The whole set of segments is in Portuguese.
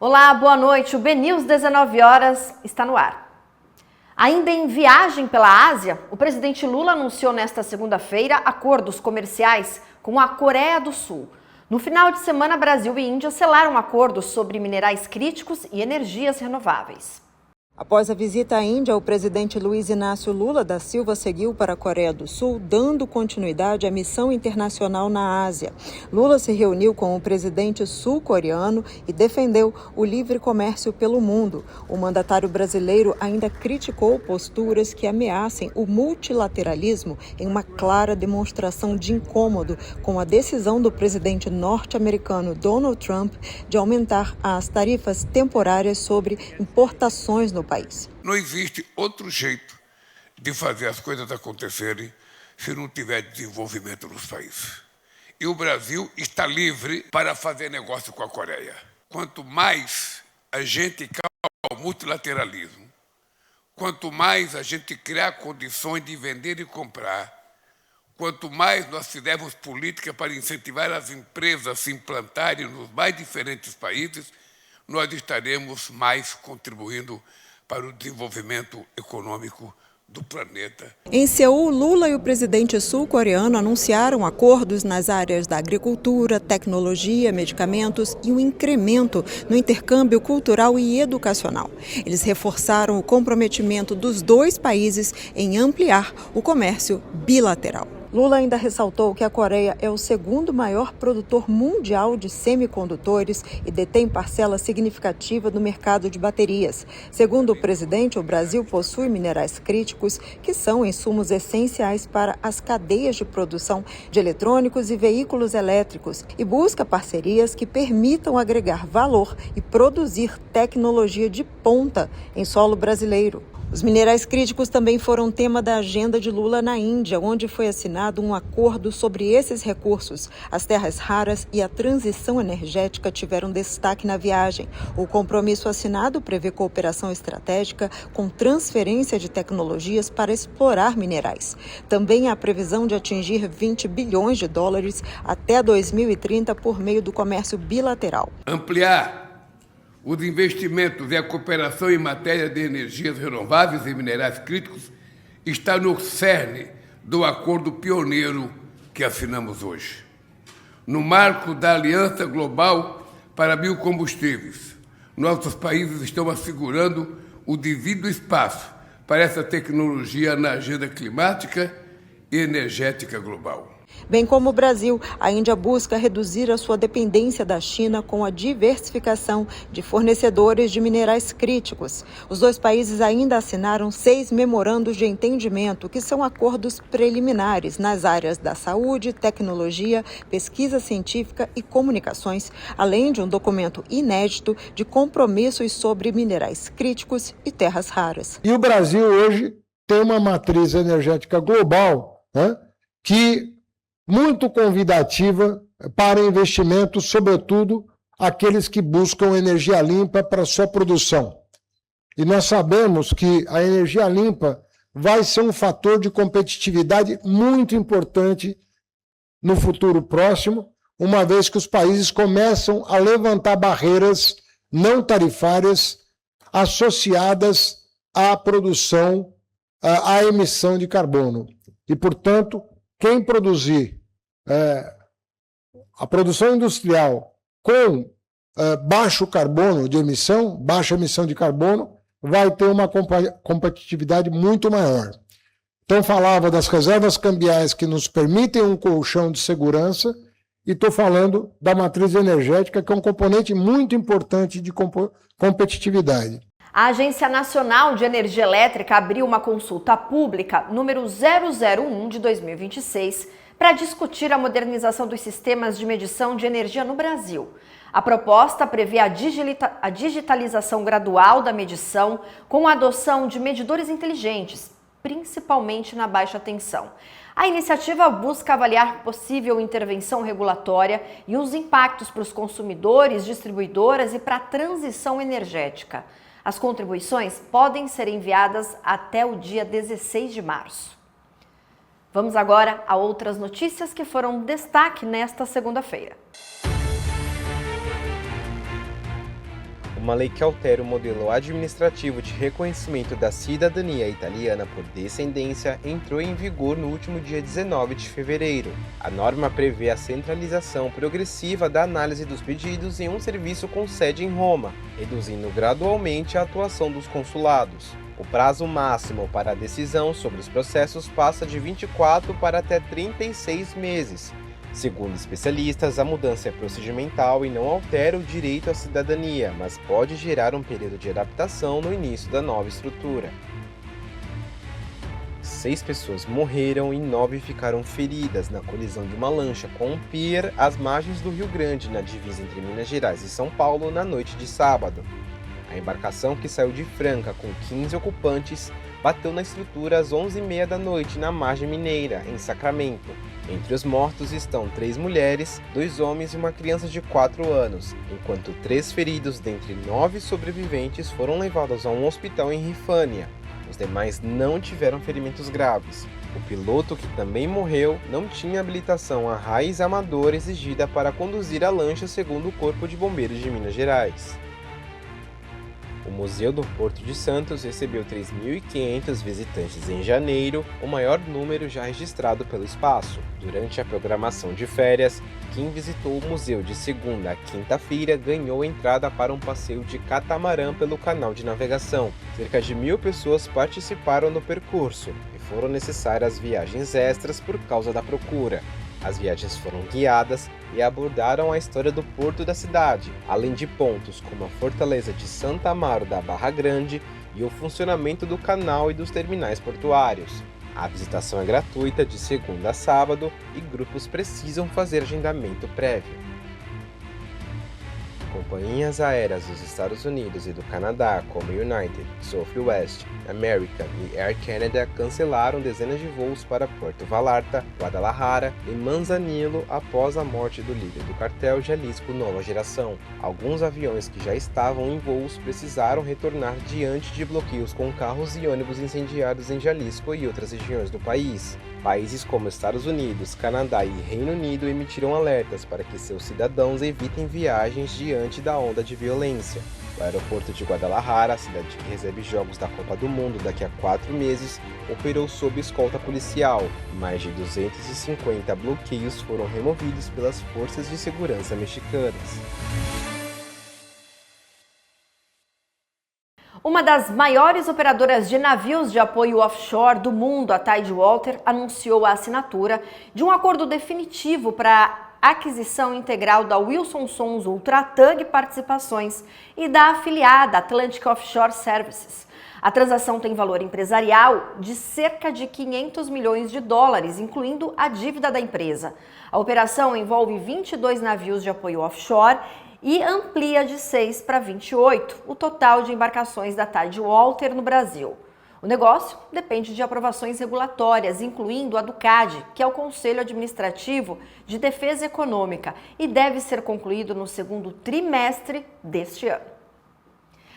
Olá, boa noite. O BNews 19 horas está no ar. Ainda em viagem pela Ásia, o presidente Lula anunciou nesta segunda-feira acordos comerciais com a Coreia do Sul. No final de semana, Brasil e Índia selaram acordos sobre minerais críticos e energias renováveis. Após a visita à Índia, o presidente Luiz Inácio Lula da Silva seguiu para a Coreia do Sul, dando continuidade à missão internacional na Ásia. Lula se reuniu com o presidente sul-coreano e defendeu o livre comércio pelo mundo. O mandatário brasileiro ainda criticou posturas que ameacem o multilateralismo em uma clara demonstração de incômodo com a decisão do presidente norte-americano Donald Trump de aumentar as tarifas temporárias sobre importações no país. Não existe outro jeito de fazer as coisas acontecerem se não tiver desenvolvimento nos países. E o Brasil está livre para fazer negócio com a Coreia. Quanto mais a gente cala o multilateralismo, quanto mais a gente criar condições de vender e comprar, quanto mais nós fizermos política para incentivar as empresas a se implantarem nos mais diferentes países, nós estaremos mais contribuindo para o desenvolvimento econômico do planeta. Em Seul, Lula e o presidente sul-coreano anunciaram acordos nas áreas da agricultura, tecnologia, medicamentos e um incremento no intercâmbio cultural e educacional. Eles reforçaram o comprometimento dos dois países em ampliar o comércio bilateral. Lula ainda ressaltou que a Coreia é o segundo maior produtor mundial de semicondutores e detém parcela significativa do mercado de baterias. Segundo o presidente, o Brasil possui minerais críticos que são insumos essenciais para as cadeias de produção de eletrônicos e veículos elétricos e busca parcerias que permitam agregar valor e produzir tecnologia de ponta em solo brasileiro. Os minerais críticos também foram tema da agenda de Lula na Índia, onde foi assinado um acordo sobre esses recursos. As terras raras e a transição energética tiveram destaque na viagem. O compromisso assinado prevê cooperação estratégica com transferência de tecnologias para explorar minerais. Também há previsão de atingir 20 bilhões de dólares até 2030 por meio do comércio bilateral. Ampliar os investimentos e a cooperação em matéria de energias renováveis e minerais críticos está no cerne do acordo pioneiro que assinamos hoje. No marco da Aliança Global para Biocombustíveis, nossos países estão assegurando o devido espaço para essa tecnologia na agenda climática e energética global. Bem como o Brasil, a Índia busca reduzir a sua dependência da China com a diversificação de fornecedores de minerais críticos. Os dois países ainda assinaram 6 memorandos de entendimento, que são acordos preliminares nas áreas da saúde, tecnologia, pesquisa científica e comunicações, além de um documento inédito de compromissos sobre minerais críticos e terras raras. E o Brasil hoje tem uma matriz energética global, que muito convidativa para investimentos, sobretudo aqueles que buscam energia limpa para sua produção. E nós sabemos que a energia limpa vai ser um fator de competitividade muito importante no futuro próximo, uma vez que os países começam a levantar barreiras não tarifárias associadas à produção, à emissão de carbono. E, portanto, quem produzir a produção industrial com baixo carbono de emissão, baixa emissão de carbono, vai ter uma competitividade muito maior. Então, falava das reservas cambiais que nos permitem um colchão de segurança e estou falando da matriz energética, que é um componente muito importante de competitividade. A Agência Nacional de Energia Elétrica abriu uma consulta pública número 001 de 2026 para discutir a modernização dos sistemas de medição de energia no Brasil. A proposta prevê a digitalização gradual da medição com a adoção de medidores inteligentes, principalmente na baixa tensão. A iniciativa busca avaliar possível intervenção regulatória e os impactos para os consumidores, distribuidoras e para a transição energética. As contribuições podem ser enviadas até o dia 16 de março. Vamos agora a outras notícias que foram destaque nesta segunda-feira. O Uma lei que altera o modelo administrativo de reconhecimento da cidadania italiana por descendência entrou em vigor no último dia 19 de fevereiro. A norma prevê a centralização progressiva da análise dos pedidos em um serviço com sede em Roma, reduzindo gradualmente a atuação dos consulados. O prazo máximo para a decisão sobre os processos passa de 24 para até 36 meses. Segundo especialistas, a mudança é procedimental e não altera o direito à cidadania, mas pode gerar um período de adaptação no início da nova estrutura. 6 pessoas morreram e 9 ficaram feridas na colisão de uma lancha com um pier às margens do Rio Grande, na divisa entre Minas Gerais e São Paulo, na noite de sábado. A embarcação, que saiu de Franca com 15 ocupantes, bateu na estrutura às 11h30 da noite na margem mineira, em Sacramento. Entre os mortos estão 3 mulheres, 2 homens e uma criança de 4 anos, enquanto 3 feridos dentre 9 sobreviventes foram levados a um hospital em Rifânia. Os demais não tiveram ferimentos graves. O piloto, que também morreu, não tinha habilitação a raiz amador exigida para conduzir a lancha, segundo o Corpo de Bombeiros de Minas Gerais. O Museu do Porto de Santos recebeu 3.500 visitantes em janeiro, o maior número já registrado pelo espaço. Durante a programação de férias, quem visitou o museu de segunda a quinta-feira ganhou entrada para um passeio de catamarã pelo canal de navegação. Cerca de 1.000 pessoas participaram do percurso e foram necessárias viagens extras por causa da procura. As viagens foram guiadas e abordaram a história do porto da cidade, além de pontos como a Fortaleza de Santa Amaro da Barra Grande e o funcionamento do canal e dos terminais portuários. A visitação é gratuita de segunda a sábado e grupos precisam fazer agendamento prévio. Companhias aéreas dos Estados Unidos e do Canadá, como United, Southwest, American e Air Canada, cancelaram dezenas de voos para Puerto Vallarta, Guadalajara e Manzanillo após a morte do líder do cartel Jalisco Nova Geração. Alguns aviões que já estavam em voos precisaram retornar diante de bloqueios com carros e ônibus incendiados em Jalisco e outras regiões do país. Países como Estados Unidos, Canadá e Reino Unido emitiram alertas para que seus cidadãos evitem viagens diante da onda de violência. O aeroporto de Guadalajara, a cidade que recebe jogos da Copa do Mundo daqui a 4 meses, operou sob escolta policial. Mais de 250 bloqueios foram removidos pelas forças de segurança mexicanas. Uma das maiores operadoras de navios de apoio offshore do mundo, a Tidewater, anunciou a assinatura de um acordo definitivo para a aquisição integral da Wilson Sons Ultratug Participações e da afiliada Atlantic Offshore Services. A transação tem valor empresarial de cerca de 500 milhões de dólares, incluindo a dívida da empresa. A operação envolve 22 navios de apoio offshore e amplia de 6 para 28 o total de embarcações da Tidewater no Brasil. O negócio depende de aprovações regulatórias, incluindo a do CAD, que é o Conselho Administrativo de Defesa Econômica, e deve ser concluído no segundo trimestre deste ano.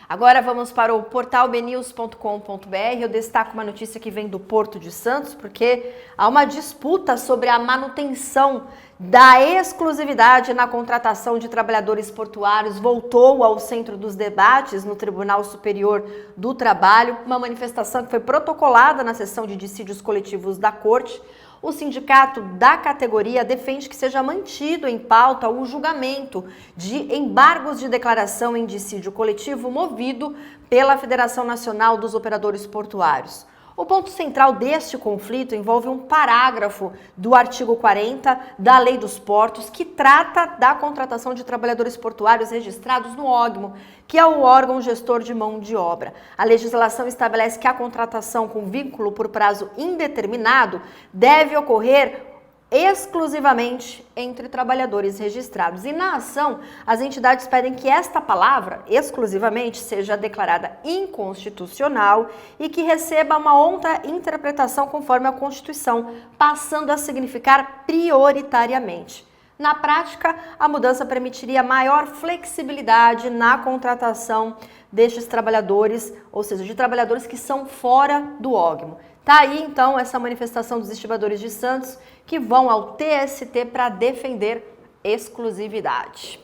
Agora vamos para o portal bnews.com.br. Eu destaco uma notícia que vem do Porto de Santos, porque há uma disputa sobre a manutenção da exclusividade na contratação de trabalhadores portuários. Voltou ao centro dos debates no Tribunal Superior do Trabalho, uma manifestação que foi protocolada na sessão de dissídios coletivos da Corte. O sindicato da categoria defende que seja mantido em pauta o julgamento de embargos de declaração em dissídio coletivo movido pela Federação Nacional dos Operadores Portuários. O ponto central deste conflito envolve um parágrafo do artigo 40 da Lei dos Portos, que trata da contratação de trabalhadores portuários registrados no OGMO, que é o órgão gestor de mão de obra. A legislação estabelece que a contratação com vínculo por prazo indeterminado deve ocorrer exclusivamente entre trabalhadores registrados. E na ação, as entidades pedem que esta palavra, exclusivamente, seja declarada inconstitucional e que receba uma outra interpretação conforme a Constituição, passando a significar prioritariamente. Na prática, a mudança permitiria maior flexibilidade na contratação destes trabalhadores, ou seja, de trabalhadores que são fora do OGMO. Tá aí, então, essa manifestação dos estibadores de Santos que vão ao TST para defender exclusividade.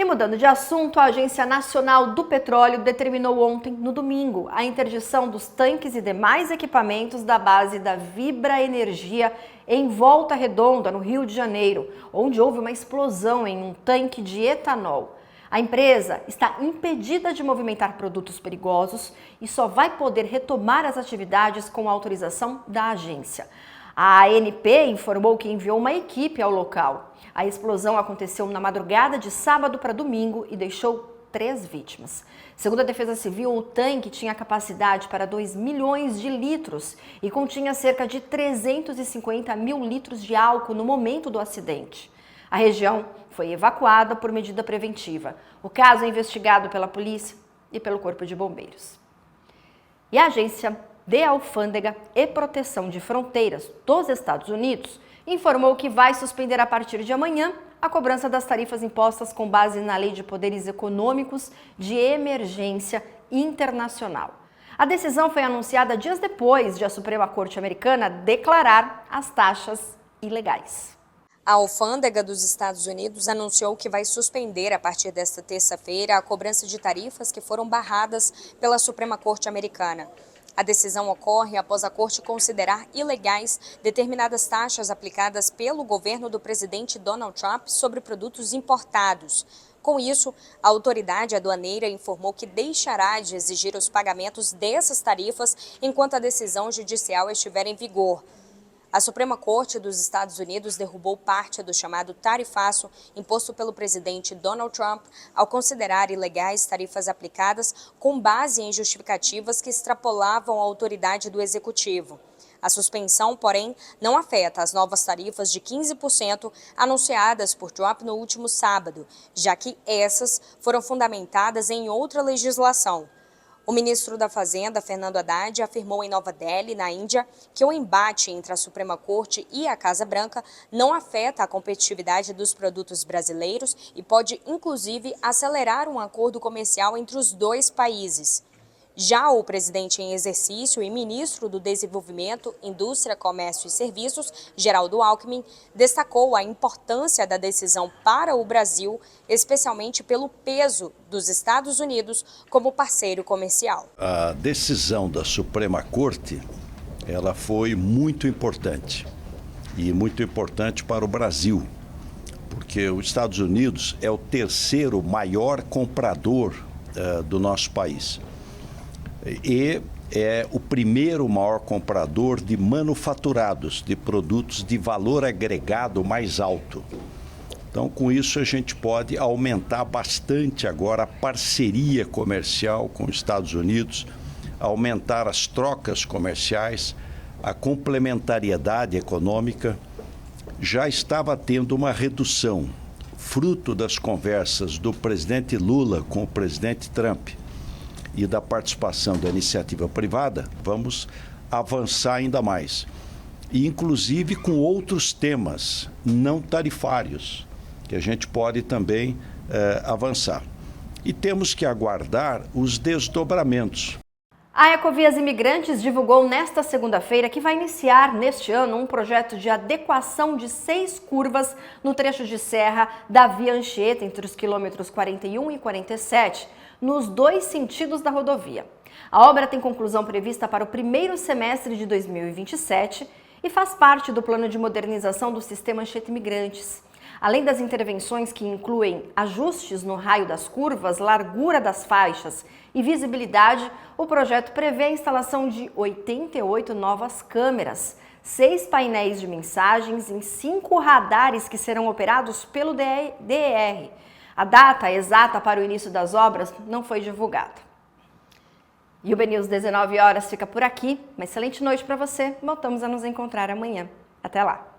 E mudando de assunto, a Agência Nacional do Petróleo determinou ontem, no domingo, a interdição dos tanques e demais equipamentos da base da Vibra Energia em Volta Redonda, no Rio de Janeiro, onde houve uma explosão em um tanque de etanol. A empresa está impedida de movimentar produtos perigosos e só vai poder retomar as atividades com a autorização da agência. A ANP informou que enviou uma equipe ao local. A explosão aconteceu na madrugada de sábado para domingo e deixou 3 vítimas. Segundo a Defesa Civil, o tanque tinha capacidade para 2 milhões de litros e continha cerca de 350 mil litros de álcool no momento do acidente. A região foi evacuada por medida preventiva. O caso é investigado pela polícia e pelo Corpo de Bombeiros. E a Agência de Alfândega e Proteção de Fronteiras dos Estados Unidos informou que vai suspender a partir de amanhã a cobrança das tarifas impostas com base na Lei de Poderes Econômicos de Emergência Internacional. A decisão foi anunciada dias depois de a Suprema Corte Americana declarar as taxas ilegais. A Alfândega dos Estados Unidos anunciou que vai suspender a partir desta terça-feira a cobrança de tarifas que foram barradas pela Suprema Corte Americana. A decisão ocorre após a Corte considerar ilegais determinadas taxas aplicadas pelo governo do presidente Donald Trump sobre produtos importados. Com isso, a autoridade aduaneira informou que deixará de exigir os pagamentos dessas tarifas enquanto a decisão judicial estiver em vigor. A Suprema Corte dos Estados Unidos derrubou parte do chamado tarifaço imposto pelo presidente Donald Trump ao considerar ilegais tarifas aplicadas com base em justificativas que extrapolavam a autoridade do executivo. A suspensão, porém, não afeta as novas tarifas de 15% anunciadas por Trump no último sábado, já que essas foram fundamentadas em outra legislação. O ministro da Fazenda, Fernando Haddad, afirmou em Nova Delhi, na Índia, que o embate entre a Suprema Corte e a Casa Branca não afeta a competitividade dos produtos brasileiros e pode, inclusive, acelerar um acordo comercial entre os dois países. Já o presidente em exercício e ministro do Desenvolvimento, Indústria, Comércio e Serviços, Geraldo Alckmin, destacou a importância da decisão para o Brasil, especialmente pelo peso dos Estados Unidos como parceiro comercial. A decisão da Suprema Corte, ela foi muito importante e muito importante para o Brasil, porque os Estados Unidos é o terceiro maior comprador do nosso país. E é o primeiro maior comprador de manufaturados, de produtos de valor agregado mais alto. Então, com isso, a gente pode aumentar bastante agora a parceria comercial com os Estados Unidos, aumentar as trocas comerciais, a complementariedade econômica. Já estava tendo uma redução, fruto das conversas do presidente Lula com o presidente Trump e da participação da iniciativa privada. Vamos avançar ainda mais, e inclusive com outros temas não tarifários, que a gente pode também avançar. E temos que aguardar os desdobramentos. A Ecovias Imigrantes divulgou nesta segunda-feira que vai iniciar neste ano um projeto de adequação de 6 curvas no trecho de serra da Via Anchieta, entre os quilômetros 41 e 47, nos 2 sentidos da rodovia. A obra tem conclusão prevista para o primeiro semestre de 2027 e faz parte do plano de modernização do sistema Anchieta Imigrantes. Além das intervenções que incluem ajustes no raio das curvas, largura das faixas e visibilidade, o projeto prevê a instalação de 88 novas câmeras, 6 painéis de mensagens e 5 radares que serão operados pelo DER. A data exata para o início das obras não foi divulgada. E o BNews 19 horas fica por aqui. Uma excelente noite para você. Voltamos a nos encontrar amanhã. Até lá!